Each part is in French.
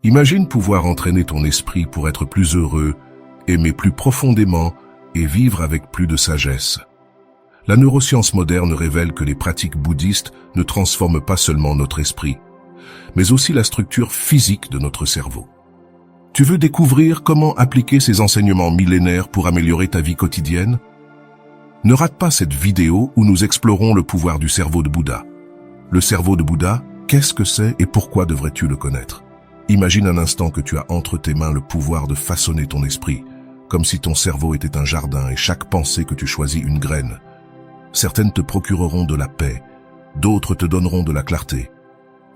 Imagine pouvoir entraîner ton esprit pour être plus heureux, aimer plus profondément et vivre avec plus de sagesse. La neuroscience moderne révèle que les pratiques bouddhistes ne transforment pas seulement notre esprit, mais aussi la structure physique de notre cerveau. Tu veux découvrir comment appliquer ces enseignements millénaires pour améliorer ta vie quotidienne? Ne rate pas cette vidéo où nous explorons le pouvoir du cerveau de Bouddha. Le cerveau de Bouddha, qu'est-ce que c'est et pourquoi devrais-tu le connaître? Imagine un instant que tu as entre tes mains le pouvoir de façonner ton esprit, comme si ton cerveau était un jardin et chaque pensée que tu choisis une graine. Certaines te procureront de la paix, d'autres te donneront de la clarté,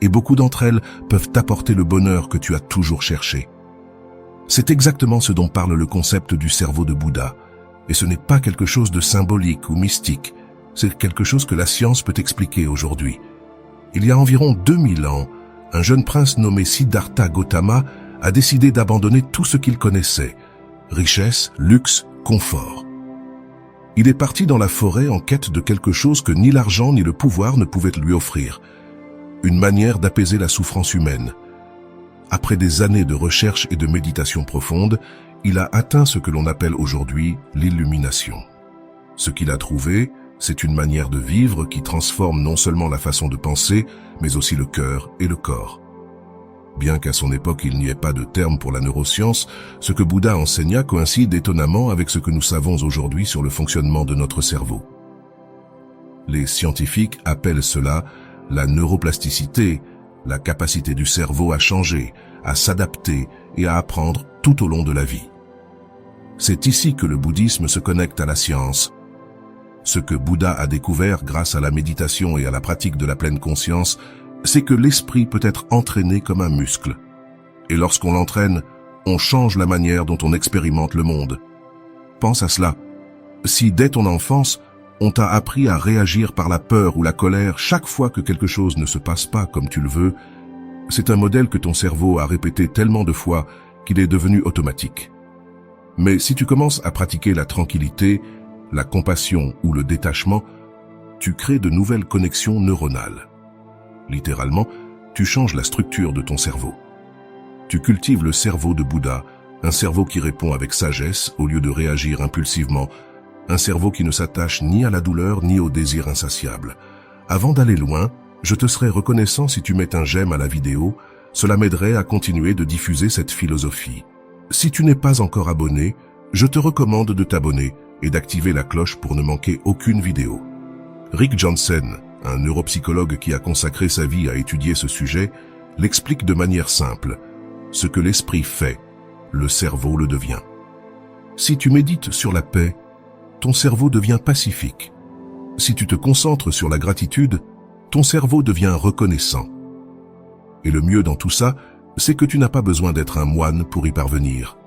et beaucoup d'entre elles peuvent t'apporter le bonheur que tu as toujours cherché. C'est exactement ce dont parle le concept du cerveau de Bouddha, et ce n'est pas quelque chose de symbolique ou mystique, c'est quelque chose que la science peut expliquer aujourd'hui. Il y a environ 2000 ans, un jeune prince nommé Siddhartha Gautama a décidé d'abandonner tout ce qu'il connaissait, richesse, luxe, confort. Il est parti dans la forêt en quête de quelque chose que ni l'argent ni le pouvoir ne pouvaient lui offrir, une manière d'apaiser la souffrance humaine. Après des années de recherche et de méditation profonde, il a atteint ce que l'on appelle aujourd'hui l'illumination. Ce qu'il a trouvé, c'est une manière de vivre qui transforme non seulement la façon de penser, mais aussi le cœur et le corps. Bien qu'à son époque il n'y ait pas de terme pour la neuroscience, ce que Bouddha enseigna coïncide étonnamment avec ce que nous savons aujourd'hui sur le fonctionnement de notre cerveau. Les scientifiques appellent cela la neuroplasticité, la capacité du cerveau à changer, à s'adapter et à apprendre tout au long de la vie. C'est ici que le bouddhisme se connecte à la science. Ce que Bouddha a découvert grâce à la méditation et à la pratique de la pleine conscience, c'est que l'esprit peut être entraîné comme un muscle. Et lorsqu'on l'entraîne, on change la manière dont on expérimente le monde. Pense à cela. Si dès ton enfance, on t'a appris à réagir par la peur ou la colère chaque fois que quelque chose ne se passe pas comme tu le veux, c'est un modèle que ton cerveau a répété tellement de fois qu'il est devenu automatique. Mais si tu commences à pratiquer la tranquillité, la compassion ou le détachement, tu crées de nouvelles connexions neuronales. Littéralement, tu changes la structure de ton cerveau. Tu cultives le cerveau de Bouddha, un cerveau qui répond avec sagesse au lieu de réagir impulsivement, un cerveau qui ne s'attache ni à la douleur ni au désir insatiable. Avant d'aller loin, je te serais reconnaissant si tu mets un j'aime à la vidéo, cela m'aiderait à continuer de diffuser cette philosophie. Si tu n'es pas encore abonné, je te recommande de t'abonner et d'activer la cloche pour ne manquer aucune vidéo. Rick Johnson, un neuropsychologue qui a consacré sa vie à étudier ce sujet, l'explique de manière simple. Ce que l'esprit fait, le cerveau le devient. Si tu médites sur la paix, ton cerveau devient pacifique. Si tu te concentres sur la gratitude, ton cerveau devient reconnaissant. Et le mieux dans tout ça, c'est que tu n'as pas besoin d'être un moine pour y parvenir.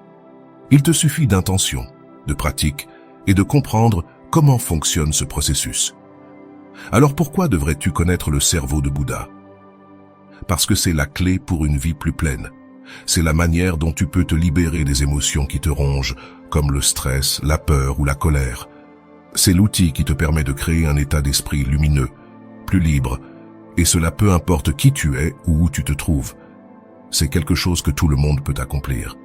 Il te suffit d'intention, de pratique et de comprendre comment fonctionne ce processus. Alors pourquoi devrais-tu connaître le cerveau de Bouddha? Parce que c'est la clé pour une vie plus pleine. C'est la manière dont tu peux te libérer des émotions qui te rongent, comme le stress, la peur ou la colère. C'est l'outil qui te permet de créer un état d'esprit lumineux, plus libre, et cela peu importe qui tu es ou où tu te trouves. C'est quelque chose que tout le monde peut accomplir.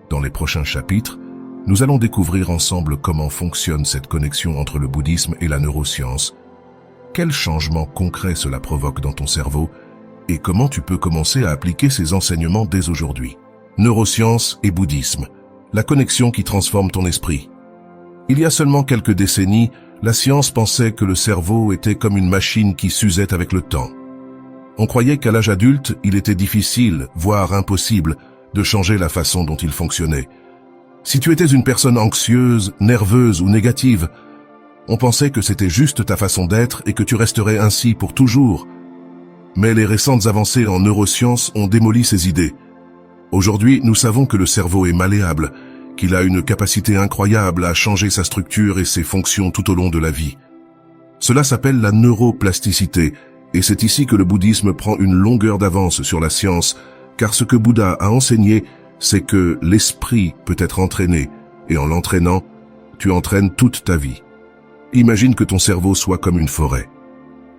Dans les prochains chapitres, nous allons découvrir ensemble comment fonctionne cette connexion entre le bouddhisme et la neuroscience, quel changement concret cela provoque dans ton cerveau et comment tu peux commencer à appliquer ces enseignements dès aujourd'hui. Neurosciences et bouddhisme, la connexion qui transforme ton esprit. Il y a seulement quelques décennies, la science pensait que le cerveau était comme une machine qui s'usait avec le temps. On croyait qu'à l'âge adulte, il était difficile, voire impossible, de changer la façon dont il fonctionnait. Si tu étais une personne anxieuse, nerveuse ou négative, on pensait que c'était juste ta façon d'être et que tu resterais ainsi pour toujours. Mais les récentes avancées en neurosciences ont démoli ces idées. Aujourd'hui, nous savons que le cerveau est malléable, qu'il a une capacité incroyable à changer sa structure et ses fonctions tout au long de la vie. Cela s'appelle la neuroplasticité, et c'est ici que le bouddhisme prend une longueur d'avance sur la science, car ce que Bouddha a enseigné, c'est que l'esprit peut être entraîné, et en l'entraînant, tu entraînes toute ta vie. Imagine que ton cerveau soit comme une forêt.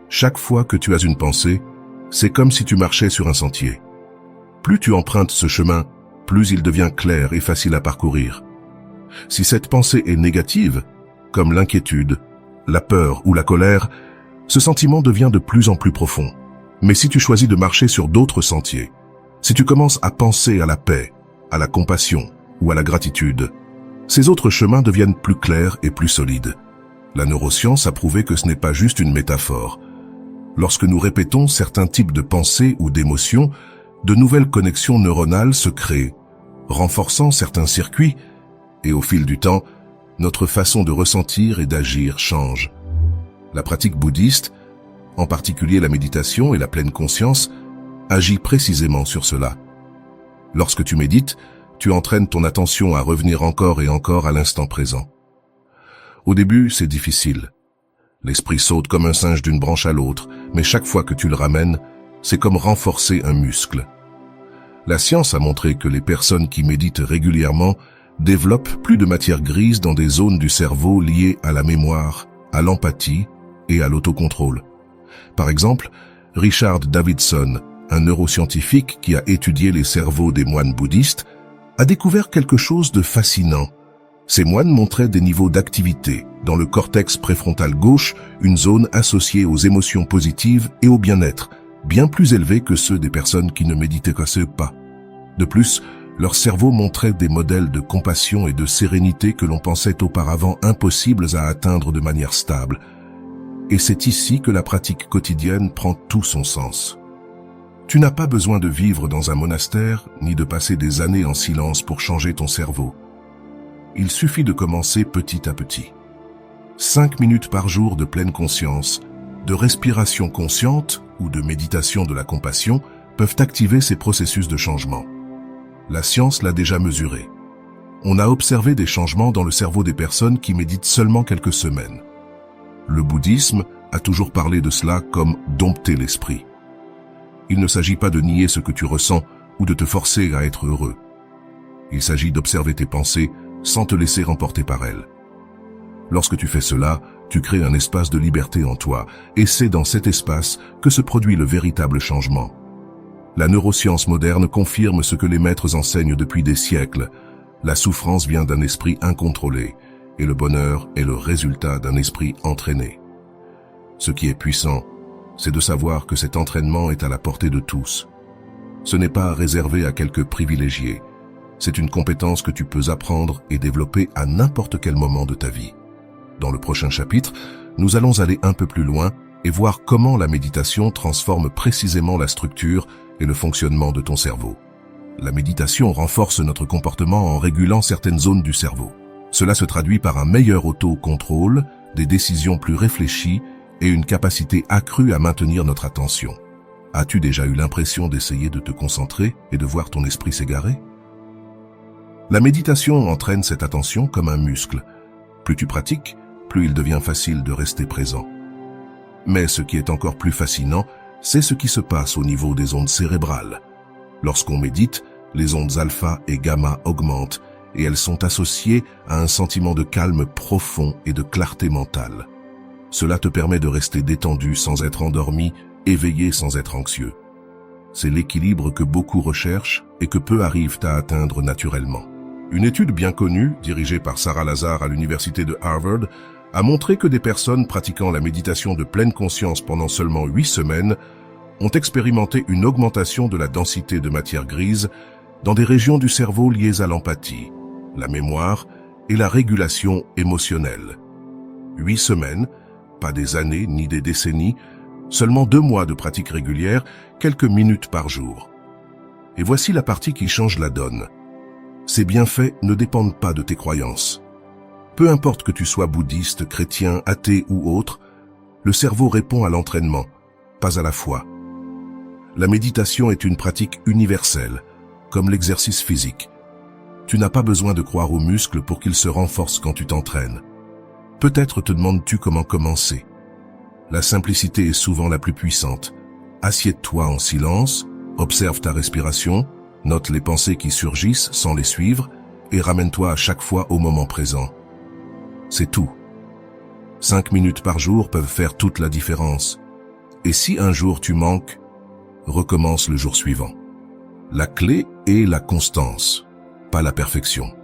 Chaque fois que tu as une pensée, c'est comme si tu marchais sur un sentier. Plus tu empruntes ce chemin, plus il devient clair et facile à parcourir. Si cette pensée est négative, comme l'inquiétude, la peur ou la colère, ce sentiment devient de plus en plus profond. Mais si tu choisis de marcher sur d'autres sentiers, si tu commences à penser à la paix, à la compassion ou à la gratitude, ces autres chemins deviennent plus clairs et plus solides. La neuroscience a prouvé que ce n'est pas juste une métaphore. Lorsque nous répétons certains types de pensées ou d'émotions, de nouvelles connexions neuronales se créent, renforçant certains circuits, et au fil du temps, notre façon de ressentir et d'agir change. La pratique bouddhiste, en particulier la méditation et la pleine conscience, agit précisément sur cela. Lorsque tu médites, tu entraînes ton attention à revenir encore et encore à l'instant présent. Au début, c'est difficile. L'esprit saute comme un singe d'une branche à l'autre, mais chaque fois que tu le ramènes, c'est comme renforcer un muscle. La science a montré que les personnes qui méditent régulièrement développent plus de matière grise dans des zones du cerveau liées à la mémoire, à l'empathie et à l'autocontrôle. Par exemple, Richard Davidson, un neuroscientifique qui a étudié les cerveaux des moines bouddhistes, a découvert quelque chose de fascinant. Ces moines montraient des niveaux d'activité dans le cortex préfrontal gauche, une zone associée aux émotions positives et au bien-être, bien plus élevés que ceux des personnes qui ne méditaient pas. De plus, leur cerveau montrait des modèles de compassion et de sérénité que l'on pensait auparavant impossibles à atteindre de manière stable. Et c'est ici que la pratique quotidienne prend tout son sens. Tu n'as pas besoin de vivre dans un monastère, ni de passer des années en silence pour changer ton cerveau. Il suffit de commencer petit à petit. 5 minutes par jour de pleine conscience, de respiration consciente ou de méditation de la compassion peuvent activer ces processus de changement. La science l'a déjà mesuré. On a observé des changements dans le cerveau des personnes qui méditent seulement quelques semaines. Le bouddhisme a toujours parlé de cela comme dompter l'esprit. Il ne s'agit pas de nier ce que tu ressens ou de te forcer à être heureux. Il s'agit d'observer tes pensées sans te laisser emporter par elles. Lorsque tu fais cela, tu crées un espace de liberté en toi, et c'est dans cet espace que se produit le véritable changement. La neuroscience moderne confirme ce que les maîtres enseignent depuis des siècles. La souffrance vient d'un esprit incontrôlé, et le bonheur est le résultat d'un esprit entraîné. Ce qui est puissant, c'est de savoir que cet entraînement est à la portée de tous. Ce n'est pas réservé à quelques privilégiés. C'est une compétence que tu peux apprendre et développer à n'importe quel moment de ta vie. Dans le prochain chapitre, nous allons aller un peu plus loin et voir comment la méditation transforme précisément la structure et le fonctionnement de ton cerveau. La méditation renforce notre comportement en régulant certaines zones du cerveau. Cela se traduit par un meilleur autocontrôle, des décisions plus réfléchies et une capacité accrue à maintenir notre attention. As-tu déjà eu l'impression d'essayer de te concentrer et de voir ton esprit s'égarer? La méditation entraîne cette attention comme un muscle. Plus tu pratiques, plus il devient facile de rester présent. Mais ce qui est encore plus fascinant, c'est ce qui se passe au niveau des ondes cérébrales. Lorsqu'on médite, les ondes alpha et gamma augmentent et elles sont associées à un sentiment de calme profond et de clarté mentale. Cela te permet de rester détendu sans être endormi, éveillé sans être anxieux. C'est l'équilibre que beaucoup recherchent et que peu arrivent à atteindre naturellement. Une étude bien connue, dirigée par Sarah Lazar à l'université de Harvard, a montré que des personnes pratiquant la méditation de pleine conscience pendant seulement 8 semaines ont expérimenté une augmentation de la densité de matière grise dans des régions du cerveau liées à l'empathie, la mémoire et la régulation émotionnelle. 8 semaines, pas des années ni des décennies, seulement 2 mois de pratique régulière, quelques minutes par jour. Et voici la partie qui change la donne. Ces bienfaits ne dépendent pas de tes croyances. Peu importe que tu sois bouddhiste, chrétien, athée ou autre, le cerveau répond à l'entraînement, pas à la foi. La méditation est une pratique universelle, comme l'exercice physique. Tu n'as pas besoin de croire aux muscles pour qu'ils se renforcent quand tu t'entraînes. Peut-être te demandes-tu comment commencer. La simplicité est souvent la plus puissante. Assieds-toi en silence, observe ta respiration, note les pensées qui surgissent sans les suivre et ramène-toi à chaque fois au moment présent. C'est tout. 5 minutes par jour peuvent faire toute la différence. Et si un jour tu manques, recommence le jour suivant. La clé est la constance, pas la perfection.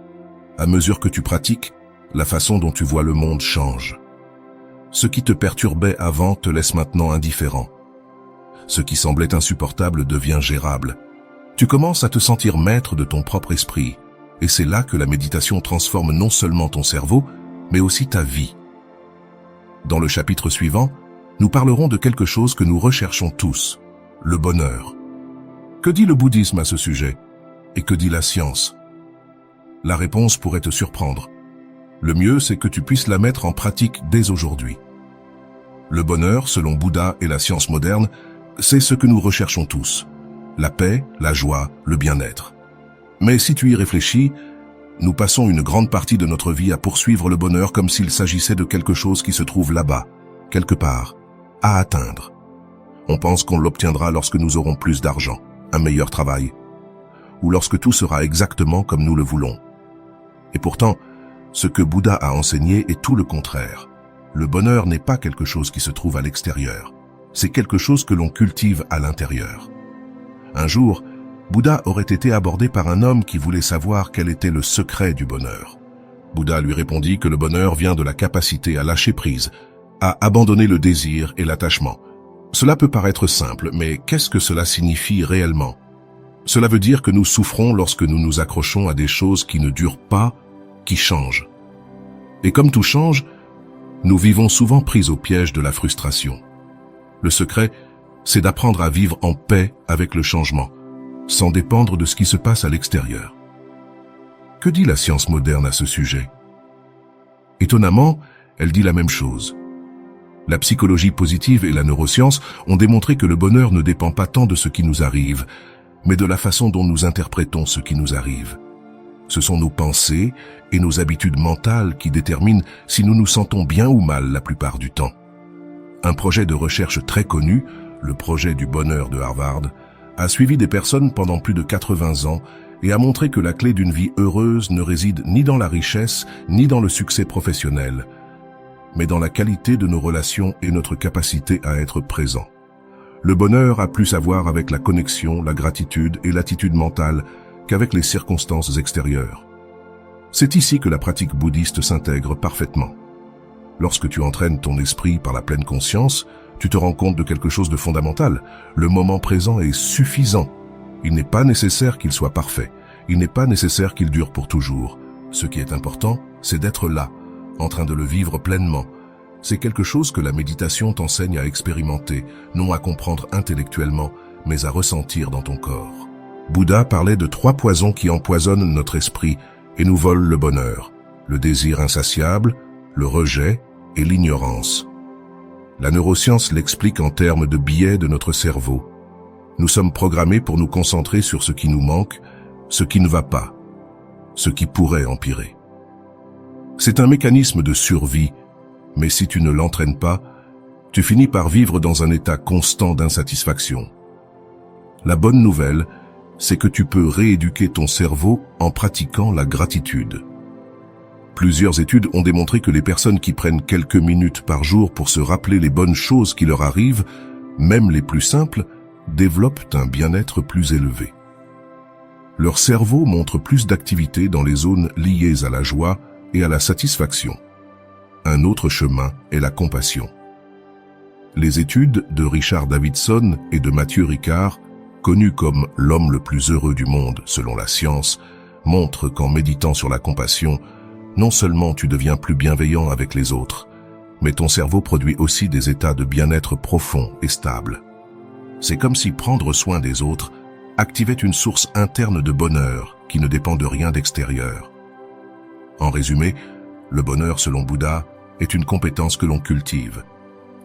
À mesure que tu pratiques, la façon dont tu vois le monde change. Ce qui te perturbait avant te laisse maintenant indifférent. Ce qui semblait insupportable devient gérable. Tu commences à te sentir maître de ton propre esprit, et c'est là que la méditation transforme non seulement ton cerveau, mais aussi ta vie. Dans le chapitre suivant, nous parlerons de quelque chose que nous recherchons tous, le bonheur. Que dit le bouddhisme à ce sujet? Et que dit la science? La réponse pourrait te surprendre. Le mieux, c'est que tu puisses la mettre en pratique dès aujourd'hui. Le bonheur, selon Bouddha et la science moderne, c'est ce que nous recherchons tous. La paix, la joie, le bien-être. Mais si tu y réfléchis, nous passons une grande partie de notre vie à poursuivre le bonheur comme s'il s'agissait de quelque chose qui se trouve là-bas, quelque part, à atteindre. On pense qu'on l'obtiendra lorsque nous aurons plus d'argent, un meilleur travail, ou lorsque tout sera exactement comme nous le voulons. Et pourtant, ce que Bouddha a enseigné est tout le contraire. Le bonheur n'est pas quelque chose qui se trouve à l'extérieur, c'est quelque chose que l'on cultive à l'intérieur. Un jour, Bouddha aurait été abordé par un homme qui voulait savoir quel était le secret du bonheur. Bouddha lui répondit que le bonheur vient de la capacité à lâcher prise, à abandonner le désir et l'attachement. Cela peut paraître simple, mais qu'est-ce que cela signifie réellement? Cela veut dire que nous souffrons lorsque nous nous accrochons à des choses qui ne durent pas, qui changent. Et comme tout change, nous vivons souvent pris au piège de la frustration. Le secret, c'est d'apprendre à vivre en paix avec le changement, sans dépendre de ce qui se passe à l'extérieur. Que dit la science moderne à ce sujet? Étonnamment, elle dit la même chose. La psychologie positive et la neuroscience ont démontré que le bonheur ne dépend pas tant de ce qui nous arrive, mais de la façon dont nous interprétons ce qui nous arrive. Ce sont nos pensées et nos habitudes mentales qui déterminent si nous nous sentons bien ou mal la plupart du temps. Un projet de recherche très connu, le projet du bonheur de Harvard, a suivi des personnes pendant plus de 80 ans et a montré que la clé d'une vie heureuse ne réside ni dans la richesse ni dans le succès professionnel, mais dans la qualité de nos relations et notre capacité à être présent. Le bonheur a plus à voir avec la connexion, la gratitude et l'attitude mentale qu'avec les circonstances extérieures. C'est ici que la pratique bouddhiste s'intègre parfaitement. Lorsque tu entraînes ton esprit par la pleine conscience, tu te rends compte de quelque chose de fondamental. Le moment présent est suffisant. Il n'est pas nécessaire qu'il soit parfait. Il n'est pas nécessaire qu'il dure pour toujours. Ce qui est important, c'est d'être là, en train de le vivre pleinement. C'est quelque chose que la méditation t'enseigne à expérimenter, non à comprendre intellectuellement, mais à ressentir dans ton corps. Bouddha parlait de 3 poisons qui empoisonnent notre esprit et nous volent le bonheur: le désir insatiable, le rejet et l'ignorance. La neuroscience l'explique en termes de biais de notre cerveau. Nous sommes programmés pour nous concentrer sur ce qui nous manque, ce qui ne va pas, ce qui pourrait empirer. C'est un mécanisme de survie, mais si tu ne l'entraînes pas, tu finis par vivre dans un état constant d'insatisfaction. La bonne nouvelle, c'est que tu peux rééduquer ton cerveau en pratiquant la gratitude. Plusieurs études ont démontré que les personnes qui prennent quelques minutes par jour pour se rappeler les bonnes choses qui leur arrivent, même les plus simples, développent un bien-être plus élevé. Leur cerveau montre plus d'activité dans les zones liées à la joie et à la satisfaction. Un autre chemin est la compassion. Les études de Richard Davidson et de Mathieu Ricard, connu comme l'homme le plus heureux du monde selon la science, montrent qu'en méditant sur la compassion, non seulement tu deviens plus bienveillant avec les autres, mais ton cerveau produit aussi des états de bien-être profonds et stables. C'est comme si prendre soin des autres activait une source interne de bonheur qui ne dépend de rien d'extérieur. En résumé, le bonheur selon Bouddha est une compétence que l'on cultive.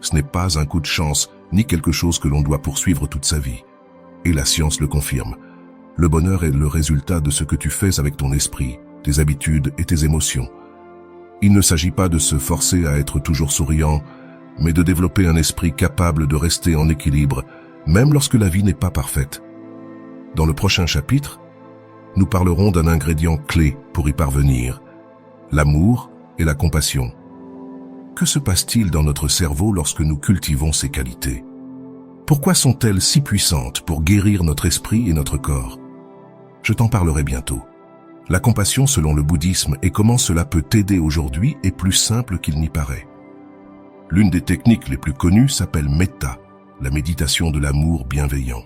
Ce n'est pas un coup de chance ni quelque chose que l'on doit poursuivre toute sa vie. Et la science le confirme. Le bonheur est le résultat de ce que tu fais avec ton esprit, tes habitudes et tes émotions. Il ne s'agit pas de se forcer à être toujours souriant, mais de développer un esprit capable de rester en équilibre, même lorsque la vie n'est pas parfaite. Dans le prochain chapitre, nous parlerons d'un ingrédient clé pour y parvenir, l'amour et la compassion. Que se passe-t-il dans notre cerveau lorsque nous cultivons ces qualités? Pourquoi sont-elles si puissantes pour guérir notre esprit et notre corps? Je t'en parlerai bientôt. La compassion selon le bouddhisme et comment cela peut t'aider aujourd'hui est plus simple qu'il n'y paraît. L'une des techniques les plus connues s'appelle metta, la méditation de l'amour bienveillant.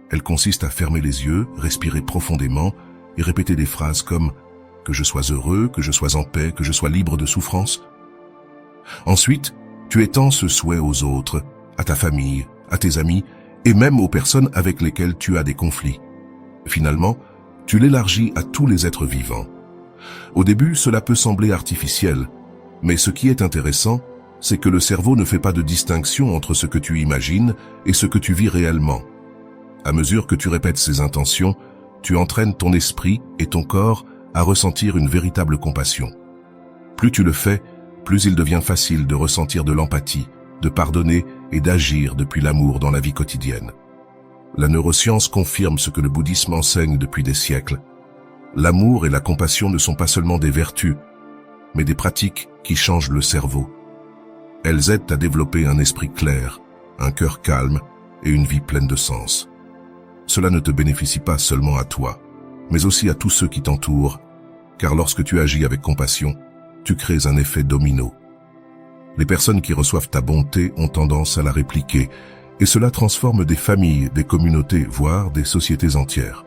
Elle consiste à fermer les yeux, respirer profondément et répéter des phrases comme « que je sois heureux, que je sois en paix, que je sois libre de souffrance ». Ensuite, tu étends ce souhait aux autres, à ta famille, à tes amis et même aux personnes avec lesquelles tu as des conflits. Finalement, tu l'élargis à tous les êtres vivants. Au début, cela peut sembler artificiel, mais ce qui est intéressant, c'est que le cerveau ne fait pas de distinction entre ce que tu imagines et ce que tu vis réellement. À mesure que tu répètes ces intentions, tu entraînes ton esprit et ton corps à ressentir une véritable compassion. Plus tu le fais, plus il devient facile de ressentir de l'empathie, de pardonner et d'agir depuis l'amour dans la vie quotidienne. La neuroscience confirme ce que le bouddhisme enseigne depuis des siècles. L'amour et la compassion ne sont pas seulement des vertus, mais des pratiques qui changent le cerveau. Elles aident à développer un esprit clair, un cœur calme et une vie pleine de sens. Cela ne te bénéficie pas seulement à toi, mais aussi à tous ceux qui t'entourent, car lorsque tu agis avec compassion, tu crées un effet domino. Les personnes qui reçoivent ta bonté ont tendance à la répliquer, et cela transforme des familles, des communautés, voire des sociétés entières.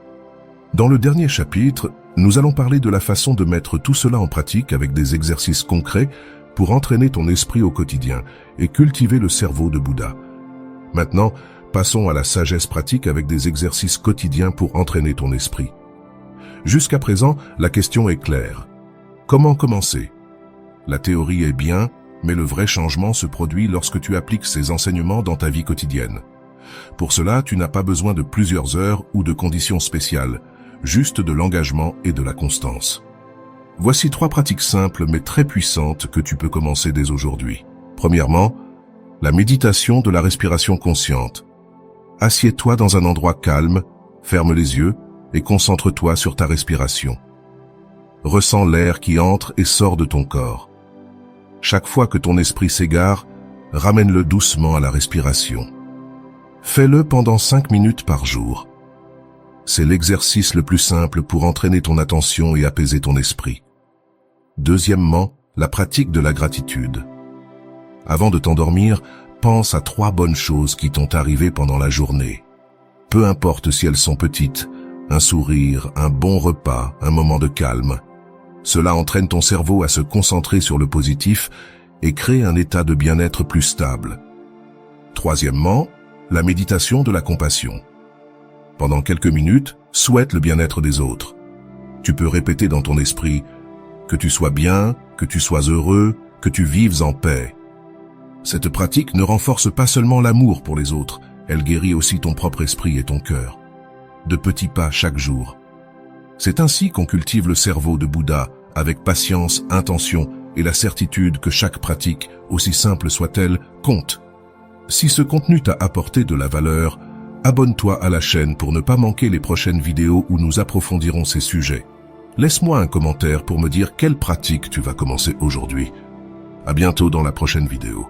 Dans le dernier chapitre, nous allons parler de la façon de mettre tout cela en pratique avec des exercices concrets pour entraîner ton esprit au quotidien et cultiver le cerveau de Bouddha. Maintenant, passons à la sagesse pratique avec des exercices quotidiens pour entraîner ton esprit. Jusqu'à présent, la question est claire. Comment commencer? La théorie est bien, mais le vrai changement se produit lorsque tu appliques ces enseignements dans ta vie quotidienne. Pour cela, tu n'as pas besoin de plusieurs heures ou de conditions spéciales, juste de l'engagement et de la constance. Voici 3 pratiques simples mais très puissantes que tu peux commencer dès aujourd'hui. Premièrement, la méditation de la respiration consciente. Assieds-toi dans un endroit calme, ferme les yeux et concentre-toi sur ta respiration. Ressens l'air qui entre et sort de ton corps. Chaque fois que ton esprit s'égare, ramène-le doucement à la respiration. Fais-le pendant 5 minutes par jour. C'est l'exercice le plus simple pour entraîner ton attention et apaiser ton esprit. Deuxièmement, la pratique de la gratitude. Avant de t'endormir, pense à 3 bonnes choses qui t'ont arrivé pendant la journée. Peu importe si elles sont petites, un sourire, un bon repas, un moment de calme. Cela entraîne ton cerveau à se concentrer sur le positif et crée un état de bien-être plus stable. Troisièmement, la méditation de la compassion. Pendant quelques minutes, souhaite le bien-être des autres. Tu peux répéter dans ton esprit « que tu sois bien, que tu sois heureux, que tu vives en paix ». Cette pratique ne renforce pas seulement l'amour pour les autres, elle guérit aussi ton propre esprit et ton cœur. De petits pas chaque jour. C'est ainsi qu'on cultive le cerveau de Bouddha, avec patience, intention et la certitude que chaque pratique, aussi simple soit-elle, compte. Si ce contenu t'a apporté de la valeur, abonne-toi à la chaîne pour ne pas manquer les prochaines vidéos où nous approfondirons ces sujets. Laisse-moi un commentaire pour me dire quelle pratique tu vas commencer aujourd'hui. À bientôt dans la prochaine vidéo.